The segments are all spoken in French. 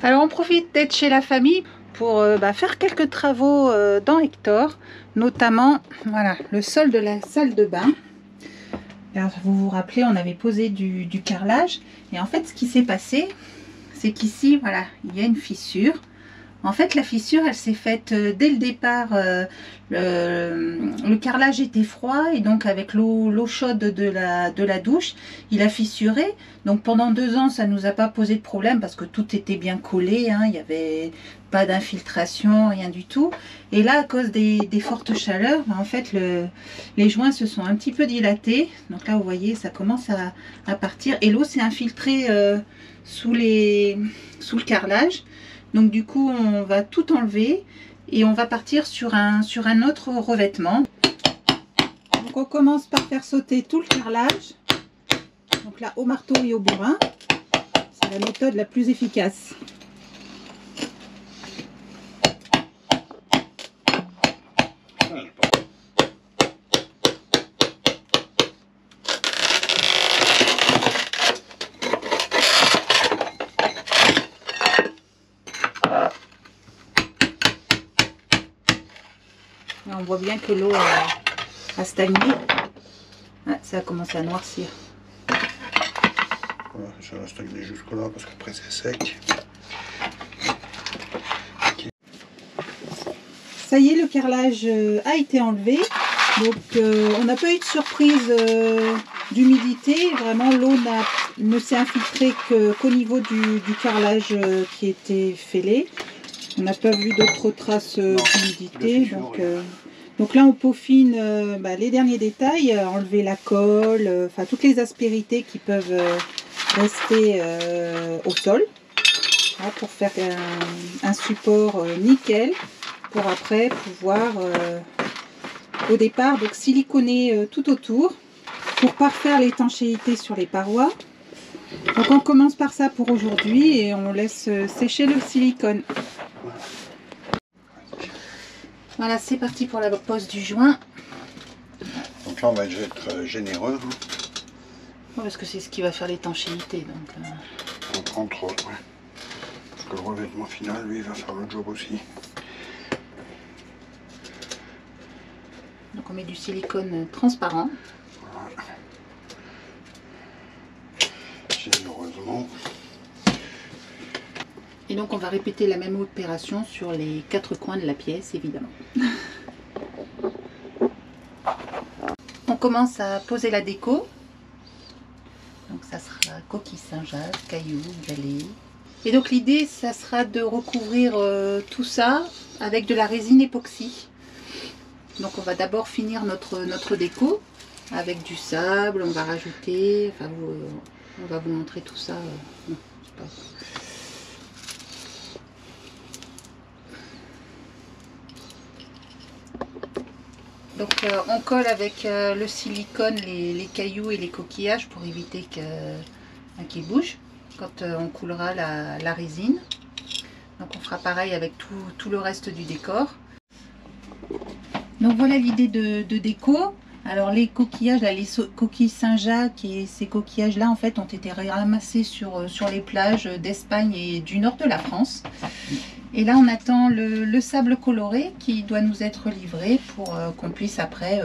Alors on profite d'être chez la famille pour faire quelques travaux dans Hector, notamment voilà, le sol de la salle de bain. Alors, vous vous rappelez, on avait posé du carrelage et en fait ce qui s'est passé, c'est qu'ici voilà, il y a une fissure. En fait, la fissure, elle s'est faite dès le départ. Le carrelage était froid et donc avec l'eau chaude de la douche, il a fissuré. Donc pendant 2 ans, ça ne nous a pas posé de problème parce que tout était bien collé. Hein, il n'y avait pas d'infiltration, rien du tout. Et là, à cause des fortes chaleurs, en fait, les joints se sont un petit peu dilatés. Donc là, vous voyez, ça commence à partir. Et l'eau s'est infiltrée sous le carrelage. Donc du coup on va tout enlever et on va partir sur un autre revêtement. Donc on commence par faire sauter tout le carrelage. Donc là au marteau et au bourrin. C'est la méthode la plus efficace. Là, on voit bien que l'eau a stagné. Ah, ça a commencé à noircir. Voilà, ça va stagner jusque là parce qu'après c'est sec. Okay. Ça y est, le carrelage a été enlevé. Donc on n'a pas eu de surprise d'humidité. Vraiment l'eau ne s'est infiltrée qu'au niveau du carrelage qui était fêlé. On n'a pas vu d'autres traces d'humidité. Donc là on peaufine les derniers détails, enlever la colle, enfin toutes les aspérités qui peuvent rester au sol, voilà, pour faire un support nickel pour après pouvoir au départ donc siliconer tout autour pour parfaire l'étanchéité sur les parois. Donc on commence par ça pour aujourd'hui et on laisse sécher le silicone. Voilà, c'est parti pour la pose du joint. Donc là on va être généreux. Hein. Ouais, parce que c'est ce qui va faire l'étanchéité. Donc entre autres, ouais. Parce que le revêtement final, lui, va faire le job aussi. Donc on met du silicone transparent. Voilà. Généreusement. Et donc on va répéter la même opération sur les 4 coins de la pièce, évidemment. On commence à poser la déco. Donc ça sera coquille Saint-Jacques, cailloux, galets. Et donc l'idée, ça sera de recouvrir tout ça avec de la résine époxy. Donc on va d'abord finir notre déco avec du sable, on va rajouter, enfin on va vous montrer tout ça. Non, c'est pas... Donc on colle avec le silicone les cailloux et les coquillages pour éviter qu'ils bougent quand on coulera la résine. Donc on fera pareil avec tout le reste du décor. Donc voilà l'idée de déco. Alors les coquillages, là, les coquilles Saint-Jacques et ces coquillages là en fait ont été ramassés sur les plages d'Espagne et du nord de la France. Et là on attend le sable coloré qui doit nous être livré pour qu'on puisse après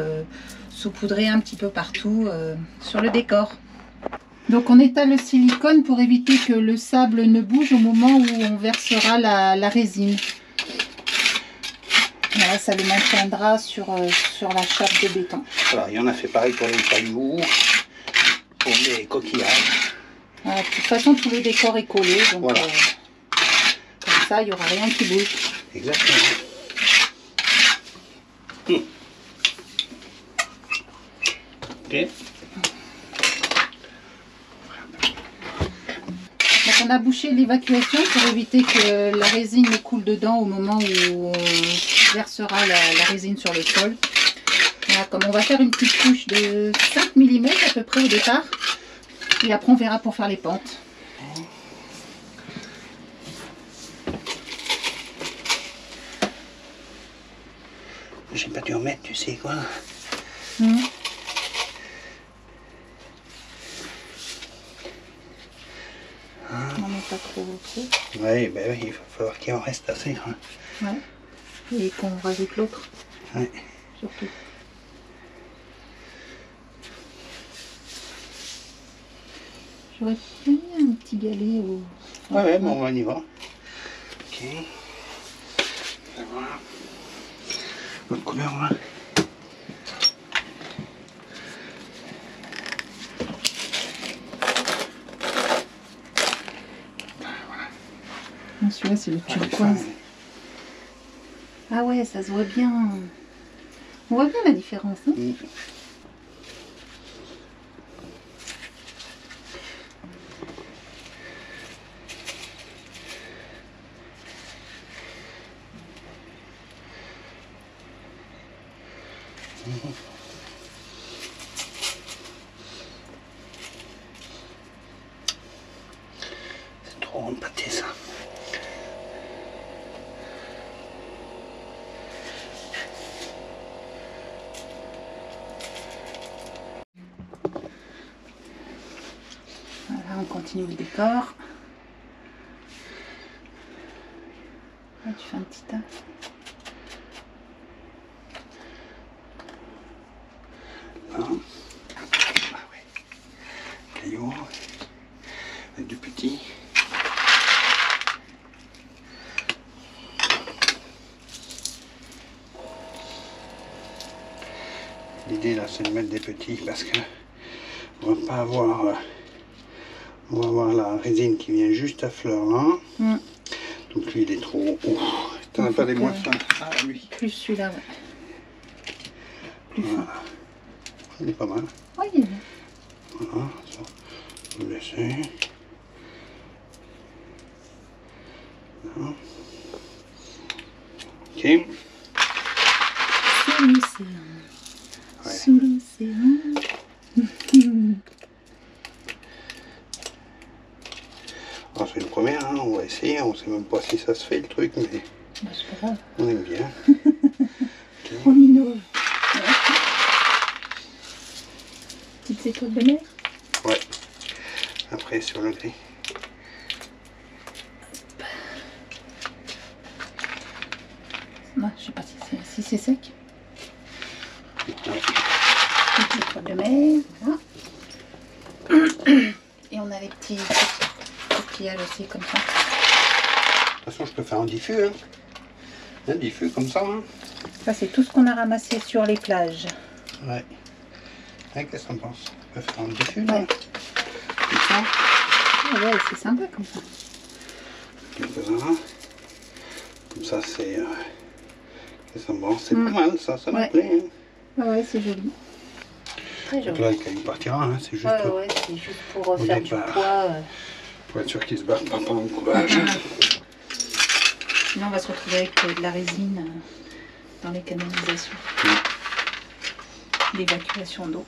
saupoudrer un petit peu partout sur le décor. Donc on étale le silicone pour éviter que le sable ne bouge au moment où on versera la résine. Voilà, ça le maintiendra sur la chape de béton. Voilà, il y en a fait pareil pour les cailloux, pour les coquillages. Voilà, de toute façon tout le décor est collé, donc voilà. Comme ça il n'y aura rien qui bouge. Exactement. Ok. Donc on a bouché l'évacuation pour éviter que la résine ne coule dedans au moment où on versera la résine sur le sol. Voilà, comme on va faire une petite couche de 5 mm à peu près au départ. Et après on verra pour faire les pentes. J'ai pas dû en mettre, tu sais quoi. Mmh. Non mais pas trop. trop. Oui, ben oui, il va falloir qu'il en reste assez. Hein. Ouais. Et qu'on rajoute l'autre. Ouais. Surtout. J'aurais bien mis un petit galet au... Ouais, bon, on y va. Ok. Et voilà. L'autre couleur, là. Celui-là, c'est le turquoise. Ah ouais, ça se voit bien. On voit bien la différence. Hein. C'est trop empâté ça. Voilà, on continue le décor. Là, tu fais un petit tas. Ah ouais. Caillou. Avec du petit. L'idée là c'est de mettre des petits parce que on va pas avoir on va avoir la résine qui vient juste à fleur là. Donc lui il est trop haut. T'en as pas des moins fins? Ah lui. Plus celui-là, ouais. Plus fin. Voilà. Il est pas mal. Oui, il est bien. Voilà, ça, on va laisser. Voilà. Ok. Sous l'océan. Ouais. Sous l'océan. Alors c'est une première, hein, on va essayer, on sait même pas si ça se fait le truc, mais Bah, c'est pas grave. on aime bien. Okay. On innove. Petites étoiles de mer. Ouais. Après sur le gris. Non, je sais pas si c'est sec. Ouais. Petites étoiles de mer. Voilà. Et on a les petits coquillages aussi comme ça. De toute façon, je peux faire un diffus. Hein. Un diffus comme ça. Hein. Ça, c'est tout ce qu'on a ramassé sur les plages. Ouais. Ouais, qu'est-ce que t'en penses? On peut faire un diffus là. Ouais. Comme ça. Ah ouais, c'est sympa comme ça. Comme ça, c'est. C'est bon. C'est pas mal, ça me Ouais. plaît. Hein. Ah ouais, c'est joli. Très Donc joli. là, il partira. Hein. C'est juste Ouais, c'est juste pour faire du départ. poids. Pour être sûr qu'il se barre pas pendant le courage. Sinon, on va se retrouver avec de la résine dans les canalisations. L'évacuation d'eau.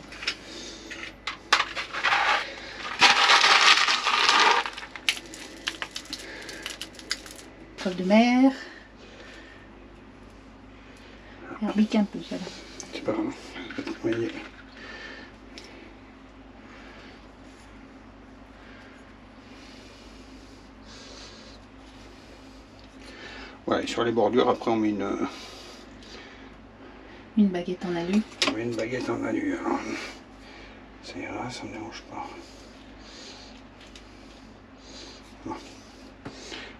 Étoile de mer. Elle rebique un peu, celle-là. C'est pas grave. Voyez. Ouais, sur les bordures, après on met Une baguette en alu. on met une baguette en alu. Alors, ça ira, ça me dérange pas. Bon.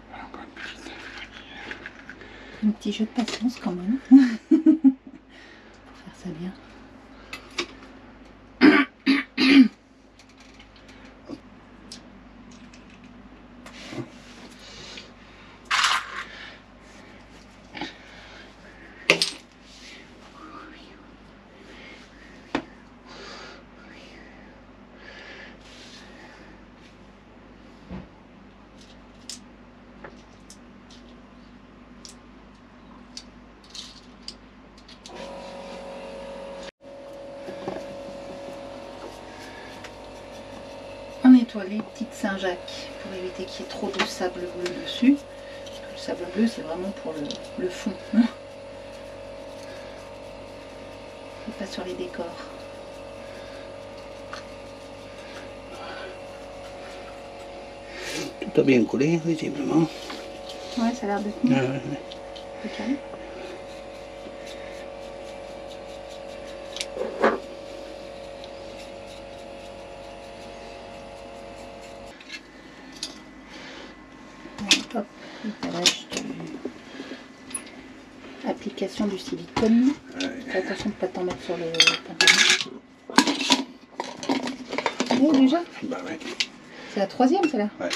Voilà, encore une petite. Un petit jeu de patience quand même. Pour faire ça bien. On nettoie les petites Saint-Jacques pour éviter qu'il y ait trop de sable bleu dessus. Parce que le sable bleu, c'est vraiment pour le fond. Et pas sur les décors. Tout plutôt bien collé, visiblement. Ouais, ça a l'air de tenir. Okay. Hop, l'étalage de application du silicone. Fais attention de ne pas t'en mettre sur le pantalon. Oui, déjà. Bah ouais. C'est la 3e, celle-là. Ouais.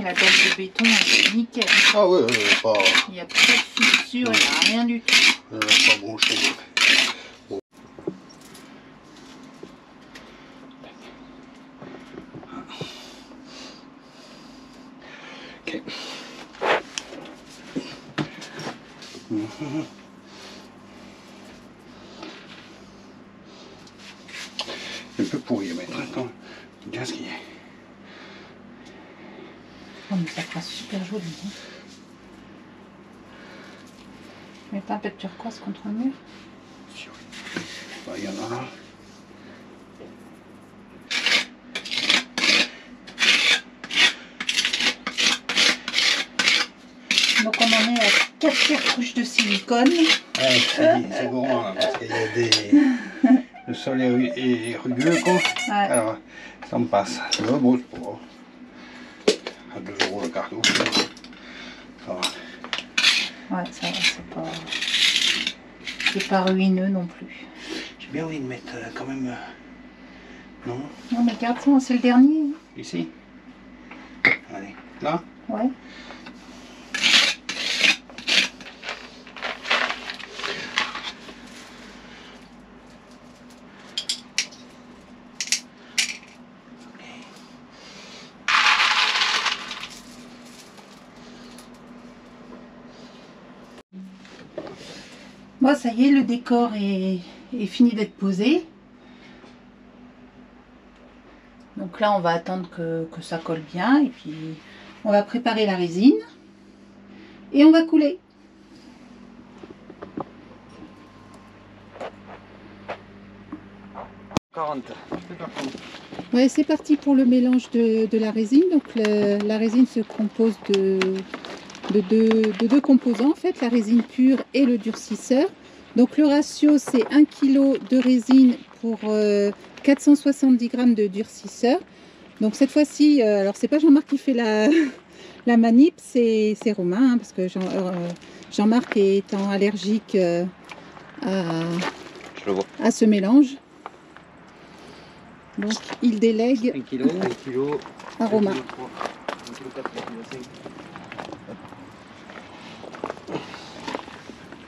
La dalle de béton, c'est nickel. Ah ouais, pas... Il n'y a pas de fissure, il n'y a rien du tout. pas bronché. Bon. Ok. Un peu pourri à mettre. Attends, regarde ce qu'il y a. Oh, mais ça fera super joli. Hein. Mais pas un peu de turquoise contre le mur. Si, oui. Bah, il y en a un. Donc on en est à 4 cartouches de silicone. Ouais, c'est gourmand là, parce qu'il y a des... Le sol est rugueux quoi. Ouais. Alors, ça me passe. Le beau, c'est pas... À 2 € le cartouche. Ça va. Ouais, ça va, c'est pas ruineux non plus. J'ai bien envie de mettre quand même... Non? Non mais regarde ça, c'est le dernier. Ici? Allez, là? Ouais. Bon, ça y est, le décor est fini d'être posé. Donc là, on va attendre que ça colle bien. Et puis, on va préparer la résine. Et on va couler. Ouais, c'est parti pour le mélange de la résine. Donc la résine se compose de deux composants en fait, la résine pure et le durcisseur. Donc le ratio c'est 1 kg de résine pour 470 g de durcisseur. Donc cette fois-ci, alors c'est pas Jean-Marc qui fait la manip, c'est Romain, hein, parce que Jean-Marc étant allergique à ce mélange. Donc il délègue 1 kg à Romain.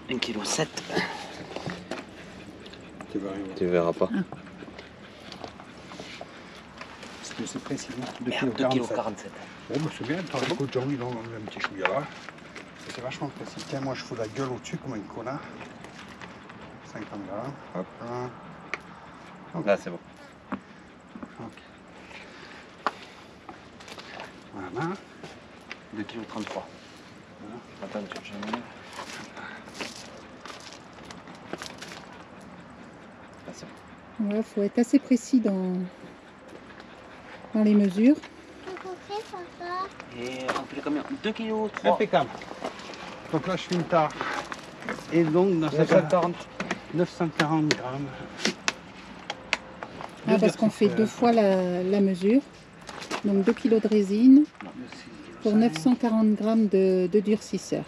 1,7 kg. Tu verras pas. Ah. Parce que c'est précis. 2,47 kg. Bon, bah c'est bien, t'as un coup de jambes, donc un petit chouïa là. C'est vachement précis. Tiens, moi je fous la gueule au-dessus comme un connard. 50 grammes. Hop là. Okay. Là, c'est bon. Ok. Voilà. 2,33 kg. Voilà. Attends, tu jamais. Là, c'est bon. Ouais, faut être assez précis dans les mesures. Et on fait combien? 2,3 kg. Impeccable. Donc là je fais une tare. Et donc dans cette 940 grammes. Ah, parce qu'on fait 2 fois la mesure. Donc 2 kg de résine pour 940 g de durcisseur.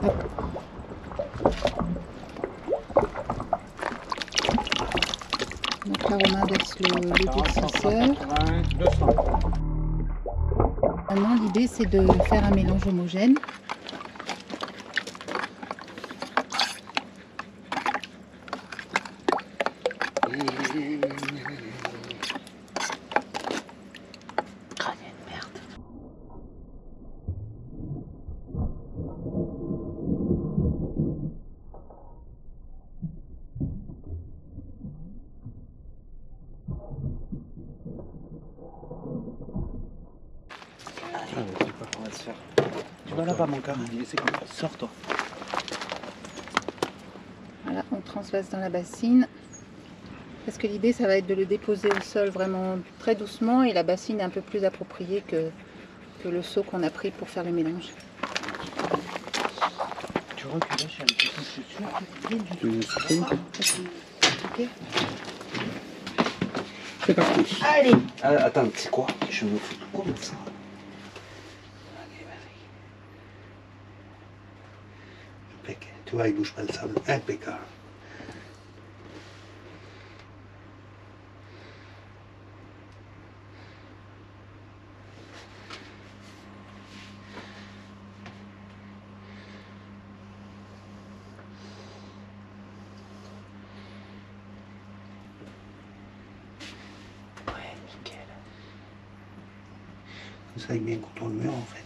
Hop. Donc là Romain verse le durcisseur. 200. Maintenant l'idée c'est de faire un mélange homogène. On va se faire. Tu vas là-bas, mon gars. C'est comme ça. Sors-toi. Voilà, on transvase dans la bassine. Parce que l'idée, ça va être de le déposer au sol vraiment très doucement. Et la bassine est un peu plus appropriée que le seau qu'on a pris pour faire le mélange. Tu recules, je suis sûr. Ok. C'est parti. Allez. Attends, c'est quoi? Je me fous comme ça. Allez, vas-y. Tu vois, il bouge pas le sable. Impeccable. Ouais, nickel. Ça, il vient contre le mur en fait.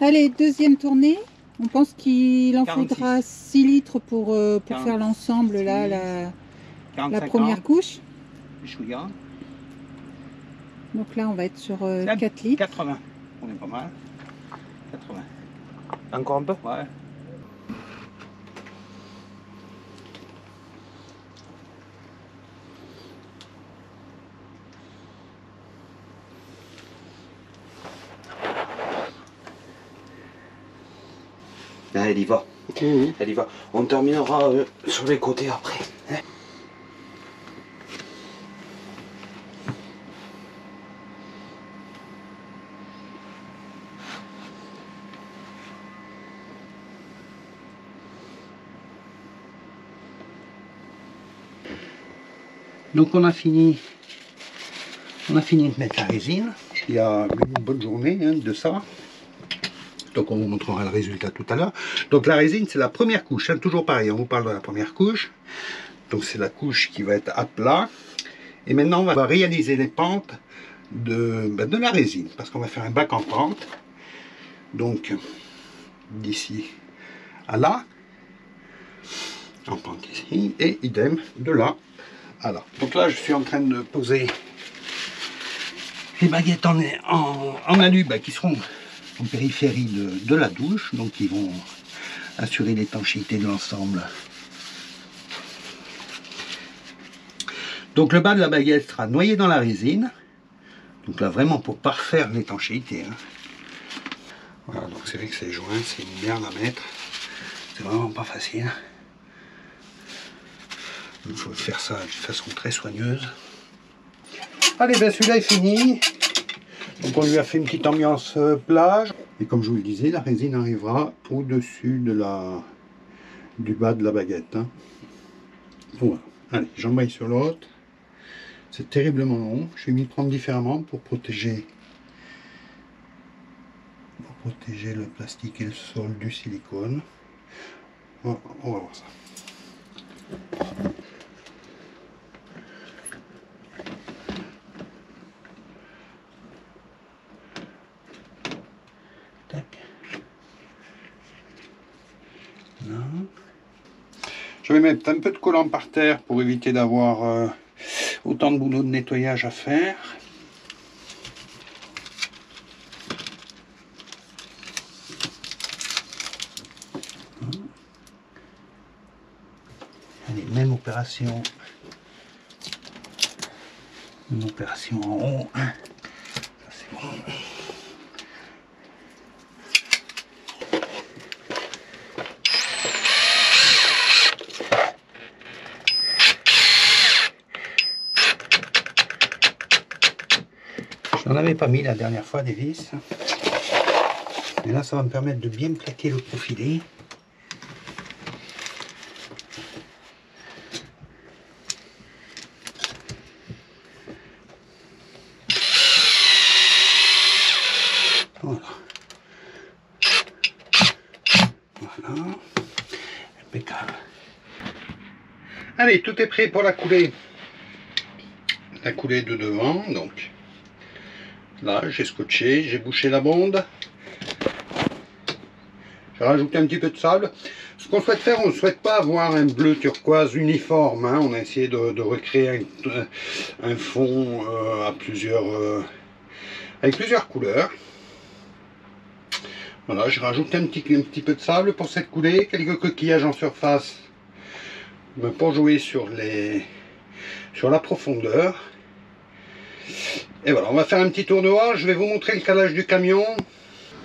Allez, deuxième tournée. On pense qu'il en 46. faudra 6 litres pour 46. faire l'ensemble, là, la 45 première couche. Je regarde. Donc là, on va être sur 4 litres. 80. On est pas mal. 80. Encore un peu? Ouais. Là, elle y va. Elle y va. On terminera sur les côtés après. Hein. Donc on a fini de mettre la résine. Il y a une bonne journée de ça. Donc on vous montrera le résultat tout à l'heure. Donc la résine, c'est la première couche, hein, toujours pareil, on vous parle de la première couche. Donc c'est la couche qui va être à plat. Et maintenant on va réaliser les pentes de la résine, parce qu'on va faire un bac en pente. Donc d'ici à là, en pente ici, et idem de là à là. Donc là je suis en train de poser les baguettes en alu qui seront en périphérie de la douche, donc ils vont assurer l'étanchéité de l'ensemble. Donc le bas de la baguette sera noyé dans la résine, donc là vraiment pour parfaire l'étanchéité. Hein. Voilà, donc c'est vrai que ces joints, c'est une merde à mettre, c'est vraiment pas facile. Il faut faire ça de façon très soigneuse. Allez, ben celui-là est fini. Donc on lui a fait une petite ambiance plage. Et comme je vous le disais, la résine arrivera au-dessus du bas de la baguette. Hein. Voilà. Allez, j'emballe sur l'autre. C'est terriblement long. Je vais m'y prendre différemment pour protéger le plastique et le sol du silicone. Voilà, on va voir ça. Je vais mettre un peu de collant par terre pour éviter d'avoir autant de boulot de nettoyage à faire. Allez, même opération. Une opération en haut. Ça c'est bon. Je n'en avais pas mis la dernière fois des vis. Mais là, ça va me permettre de bien plaquer le profilé. Voilà. Voilà. Impeccable. Allez, tout est prêt pour la coulée. la coulée de devant. Donc là, j'ai scotché, j'ai bouché la bonde. J'ai rajouté un petit peu de sable. Ce qu'on souhaite faire, on ne souhaite pas avoir un bleu turquoise uniforme. Hein. On a essayé de recréer un fond avec plusieurs couleurs. Voilà, j'ai rajouté un petit peu de sable pour cette coulée, quelques coquillages en surface pour jouer sur la profondeur. Et voilà, on va faire un petit tour dehors. Je vais vous montrer le calage du camion.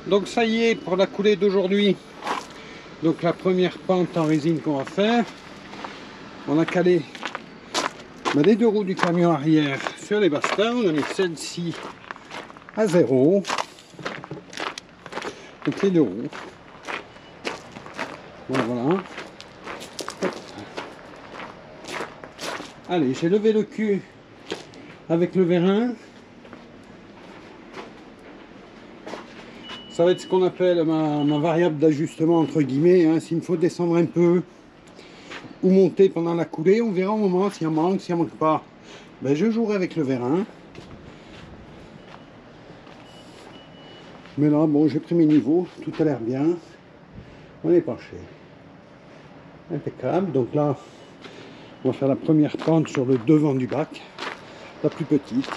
Donc ça y est pour la coulée d'aujourd'hui. Donc la première pente en résine qu'on va faire, on a calé les deux roues du camion arrière sur les bastins. On a mis celle-ci à 0. Donc les deux roues. Voilà. Hop. Allez, j'ai levé le cul avec le vérin. Ça va être ce qu'on appelle ma variable d'ajustement entre guillemets. Hein. S'il me faut descendre un peu ou monter pendant la coulée, on verra au moment s'il en manque, s'il en manque pas. Ben, je jouerai avec le vérin. Mais là, bon, j'ai pris mes niveaux, tout a l'air bien. On est penché. Impeccable. Donc là, on va faire la première pente sur le devant du bac, la plus petite.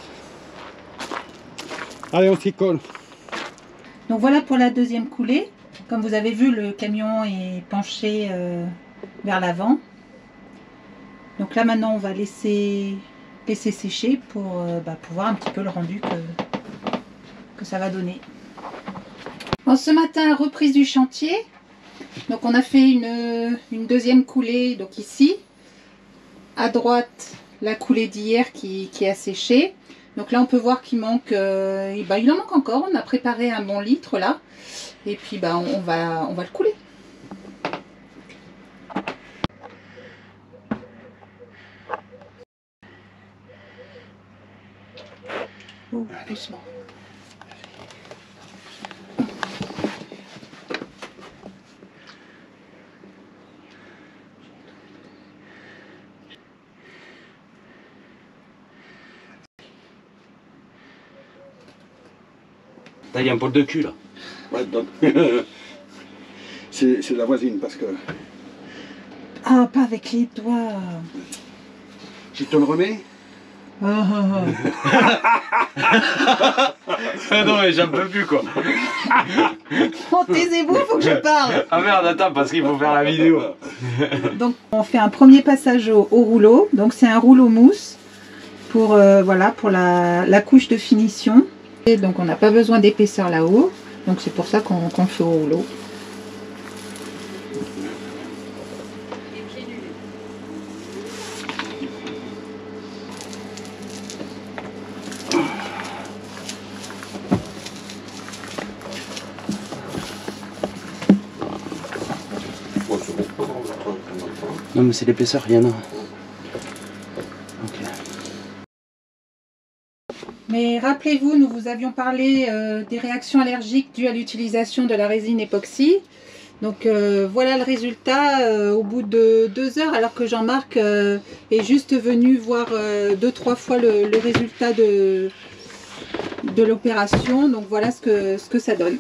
Allez, on s'y colle. Donc voilà pour la deuxième coulée. Comme vous avez vu, le camion est penché vers l'avant. Donc là maintenant on va laisser sécher pour voir un petit peu le rendu que ça va donner. Bon, ce matin, reprise du chantier. Donc on a fait une deuxième coulée, donc ici. À droite, la coulée d'hier qui a séché. Donc là on peut voir qu'il manque, il en manque encore. On a préparé un bon litre là. Et puis on va le couler. Oh, doucement. Là, il y a un bol de cul, là. Ouais, donc, c'est la voisine, parce que... Ah, pas avec les doigts. Je te le remets? Ah non, mais j'en peux plus, quoi. Oh, taisez-vous, faut que je parle. Ah merde, attends, parce qu'il faut faire la vidéo. Donc, on fait un premier passage au rouleau. Donc, c'est un rouleau mousse pour, pour la couche de finition. Et donc, on n'a pas besoin d'épaisseur là-haut. Donc, c'est pour ça qu'on le fait au rouleau. Non, mais c'est l'épaisseur, il y en a. Ok. Mais rappelez-vous, nous vous avions parlé des réactions allergiques dues à l'utilisation de la résine époxy. Donc voilà le résultat au bout de 2 heures, alors que Jean-Marc est juste venu voir 2-3 fois le résultat de l'opération. Donc voilà ce que ça donne.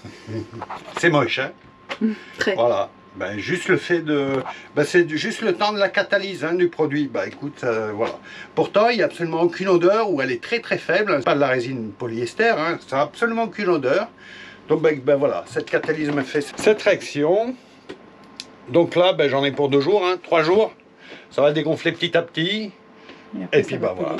C'est moche, hein? Très. Voilà. Ben, juste le fait de... Ben, c'est juste le temps de la catalyse du produit. Ben, écoute, voilà. Pourtant, il n'y a absolument aucune odeur, ou elle est très très faible. C'est pas de la résine polyester, hein, ça n'a absolument aucune odeur. Donc ben voilà, cette catalyse me fait cette réaction. Donc là, ben, j'en ai pour 2 jours, 3 jours. Ça va dégonfler petit à petit. Et puis ben voilà.